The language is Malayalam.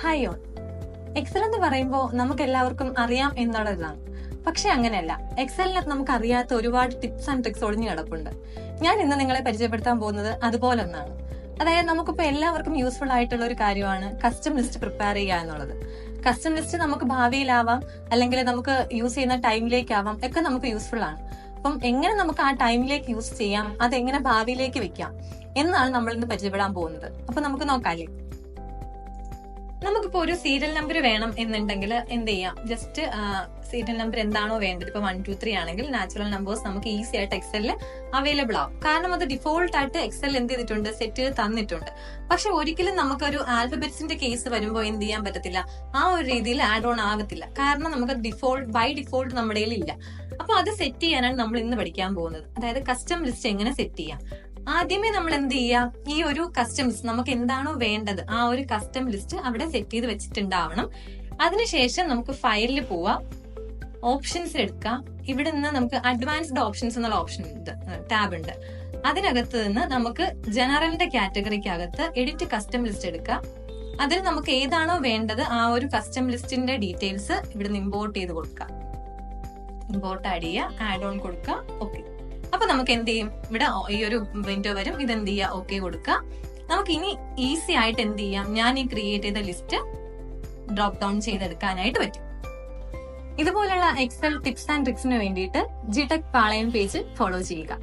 Hi all. എക്സൽ എന്ന് പറയുമ്പോൾ നമുക്ക് എല്ലാവർക്കും അറിയാം എന്നുള്ളതാണ്. പക്ഷെ അങ്ങനെയല്ല. എക്സലിനകത്ത് നമുക്ക് അറിയാത്ത ഒരുപാട് ടിപ്സ് ആൻഡ് ട്രിക്സ് ഒളിഞ്ഞു കിടപ്പുണ്ട്. ഞാൻ ഇന്ന് നിങ്ങളെ പരിചയപ്പെടുത്താൻ പോകുന്നത് അതുപോലെ ഒന്നാണ്. അതായത് നമുക്കിപ്പോൾ എല്ലാവർക്കും യൂസ്ഫുൾ ആയിട്ടുള്ള ഒരു കാര്യമാണ് കസ്റ്റം ലിസ്റ്റ് പ്രിപ്പയർ ചെയ്യുക എന്നുള്ളത്. കസ്റ്റം ലിസ്റ്റ് നമുക്ക് ഭാവിയിലാവാം, അല്ലെങ്കിൽ നമുക്ക് യൂസ് ചെയ്യുന്ന ടൈമിലേക്കാവാം, ഒക്കെ നമുക്ക് യൂസ്ഫുൾ ആണ്. അപ്പം എങ്ങനെ നമുക്ക് ആ ടൈമിലേക്ക് യൂസ് ചെയ്യാം, അതെങ്ങനെ ഭാവിയിലേക്ക് വെക്കാം എന്നാണ് നമ്മൾ ഇന്ന് പരിചയപ്പെടാൻ പോകുന്നത്. അപ്പൊ നമുക്ക് നോക്കാല്ലേ. നമുക്കിപ്പോ ഒരു സീരിയൽ നമ്പർ വേണം എന്നുണ്ടെങ്കിൽ എന്ത് ചെയ്യാം, ജസ്റ്റ് സീരിയൽ നമ്പർ എന്താണോ വേണ്ടത്, ഇപ്പൊ 1, 2, 3 ആണെങ്കിൽ നാച്ചുറൽ നമ്പേഴ്സ് നമുക്ക് ഈസി ആയിട്ട് എക്സലിൽ അവൈലബിൾ ആവും. കാരണം അത് ഡിഫോൾട്ട് ആയിട്ട് എക്സൽ എന്ത് ചെയ്തിട്ടുണ്ട്, സെറ്റ് ചെയ്ത് തന്നിട്ടുണ്ട്. പക്ഷെ ഒരിക്കലും നമുക്കൊരു ആൽഫബറ്റ്സിന്റെ കേസ് വരുമ്പോൾ എന്ത് ചെയ്യാൻ പറ്റത്തില്ല, ആ ഒരു രീതിയിൽ ആഡ് ഓൺ ആകത്തില്ല. കാരണം നമുക്ക് ബൈ ഡിഫോൾട്ട് നമ്മുടെ ഇല്ല. അപ്പൊ അത് സെറ്റ് ചെയ്യാനാണ് നമ്മൾ ഇന്ന് പഠിക്കാൻ പോകുന്നത്. അതായത് കസ്റ്റം ലിസ്റ്റ് എങ്ങനെ സെറ്റ് ചെയ്യാം. ആദ്യമേ നമ്മൾ എന്ത് ചെയ്യാം, ഈ ഒരു കസ്റ്റം ലിസ്റ്റ് നമുക്ക് എന്താണോ വേണ്ടത് ആ ഒരു കസ്റ്റം ലിസ്റ്റ് അവിടെ സെറ്റ് ചെയ്ത് വെച്ചിട്ടുണ്ടാവണം. അതിനുശേഷം നമുക്ക് ഫയലിൽ പോവാം, ഓപ്ഷൻസ് എടുക്കാം. ഇവിടെ നിന്ന് നമുക്ക് അഡ്വാൻസ്ഡ് ഓപ്ഷൻസ് എന്നുള്ള ഓപ്ഷൻ ഉണ്ട്, ടാബ് ഉണ്ട്. അതിനകത്ത് നിന്ന് നമുക്ക് ജനറലിന്റെ കാറ്റഗറിക്കകത്ത് എഡിറ്റ് കസ്റ്റം ലിസ്റ്റ് എടുക്കാം. അതിൽ നമുക്ക് ഏതാണോ വേണ്ടത് ആ ഒരു കസ്റ്റം ലിസ്റ്റിന്റെ ഡീറ്റെയിൽസ് ഇവിടെ നിന്ന് ഇമ്പോർട്ട് ചെയ്ത് കൊടുക്കാം. ഇമ്പോർട്ട് ആഡ് ചെയ്യുക, ആഡ് ഓൺ കൊടുക്കുക, ഓക്കെ. അപ്പൊ നമുക്ക് എന്ത് ചെയ്യും, ഇവിടെ ഈ ഒരു വിൻഡോ വരും, ഇത് എന്ത് ചെയ്യുക, ഓക്കെ കൊടുക്കുക. നമുക്ക് ഇനി ഈസി ആയിട്ട് എന്ത് ചെയ്യാം, ഞാൻ ഈ ക്രിയേറ്റ് ചെയ്ത ലിസ്റ്റ് ഡ്രോപ്പ് ഡൗൺ ചെയ്തെടുക്കാനായിട്ട് പറ്റും. ഇതുപോലുള്ള എക്സൽ ടിപ്സ് ആൻഡ് ട്രിക്സിന് വേണ്ടിയിട്ട് ജിടെക് പാളയം പേജ് ഫോളോ ചെയ്യുക.